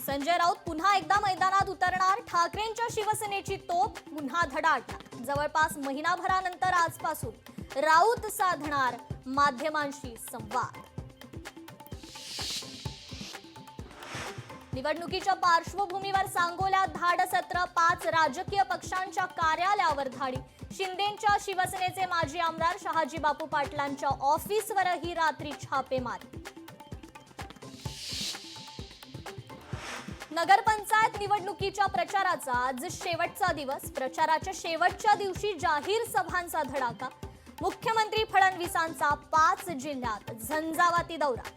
संजय राऊत पुन्हा एकदा मैदानात उतरणार. ठाकरेंच्या शिवसेनेची तोफ पुन्हा धडाडणार. जवळपास महिनाभरानंतर आजपासून राऊत साधणार माध्यमांशी संवाद. निवडणुकीच्या पार्श्वभूमीवर सांगोल्यात धाडसत्र. 5 राजकीय पक्षांच्या कार्यालयावर धाडी. शिंदेंच्या शिवसेनेचे माजी आमदार शहाजी बापू पाटलांच्या ऑफिसवरही रात्री छापेमारी. नगरपंचायत निवडणुकीच्या प्रचाराचा आज शेवटचा दिवस. प्रचाराच्या शेवटच्या दिवशी जाहीर सभांचा धडाका. मुख्यमंत्री फडणवीसांचा 5 जिल्ह्यात झंझावाती दौरा.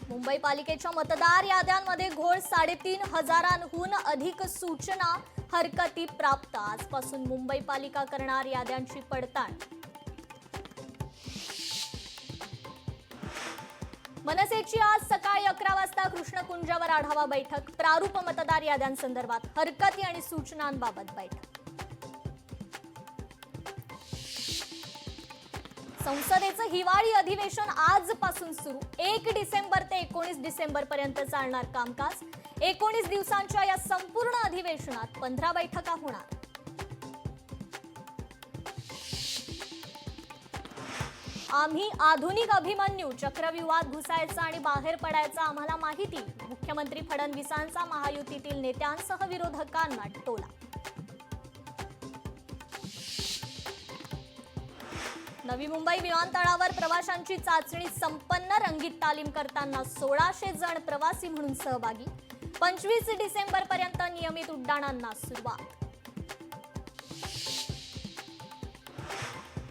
मुंबई पालिकेच्या मतदार याद्यांमध्ये घोळ. 3,500हून अधिक सूचना हरकती प्राप्त. आजपासून मुंबई पालिका करणार याद्यांची पडताळणी. मनसेची आज सकाळी 11 वाजता कृष्णकुंजावर आढावा बैठक. प्रारूप मतदार याद्यांसंदर्भात हरकती आणि सूचनांबाबत बैठक. संसदेचं हिवाळी अधिवेशन आजपासून सुरू. 1 डिसेंबर ते 19 डिसेंबर पर्यंत चालणार कामकाज. 19 दिवसांच्या या संपूर्ण अधिवेशनात 15 बैठका होणार. आम्ही आधुनिक अभिमन्यू. चक्रव्यूहात घुसायचं आणि बाहेर पडायचं आम्हाला माहिती. मुख्यमंत्री फडणवीसांचा महायुतीतील नेत्यांसह विरोधकांना टोला. नवी मुंबई विमानतळावर प्रवाशांची चाचणी संपन्न. रंगीत तालीम करताना 1600 जण प्रवासी म्हणून सहभागी. 25 डिसेंबर पर्यंत नियमित उड्डाणांना सुरुवात.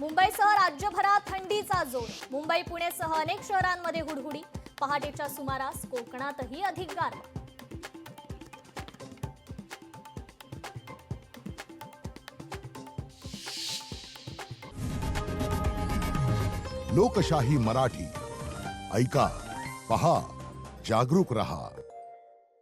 मुंबईसह राज्यभरात थंडीचा जोर. मुंबई पुणेसह अनेक शहरांमध्ये हुडहुडी. पहाटेच्या सुमारास कोकणातही अधिक गारवा. लोकशाही मराठी ऐका, पहा, जागरूक रहा.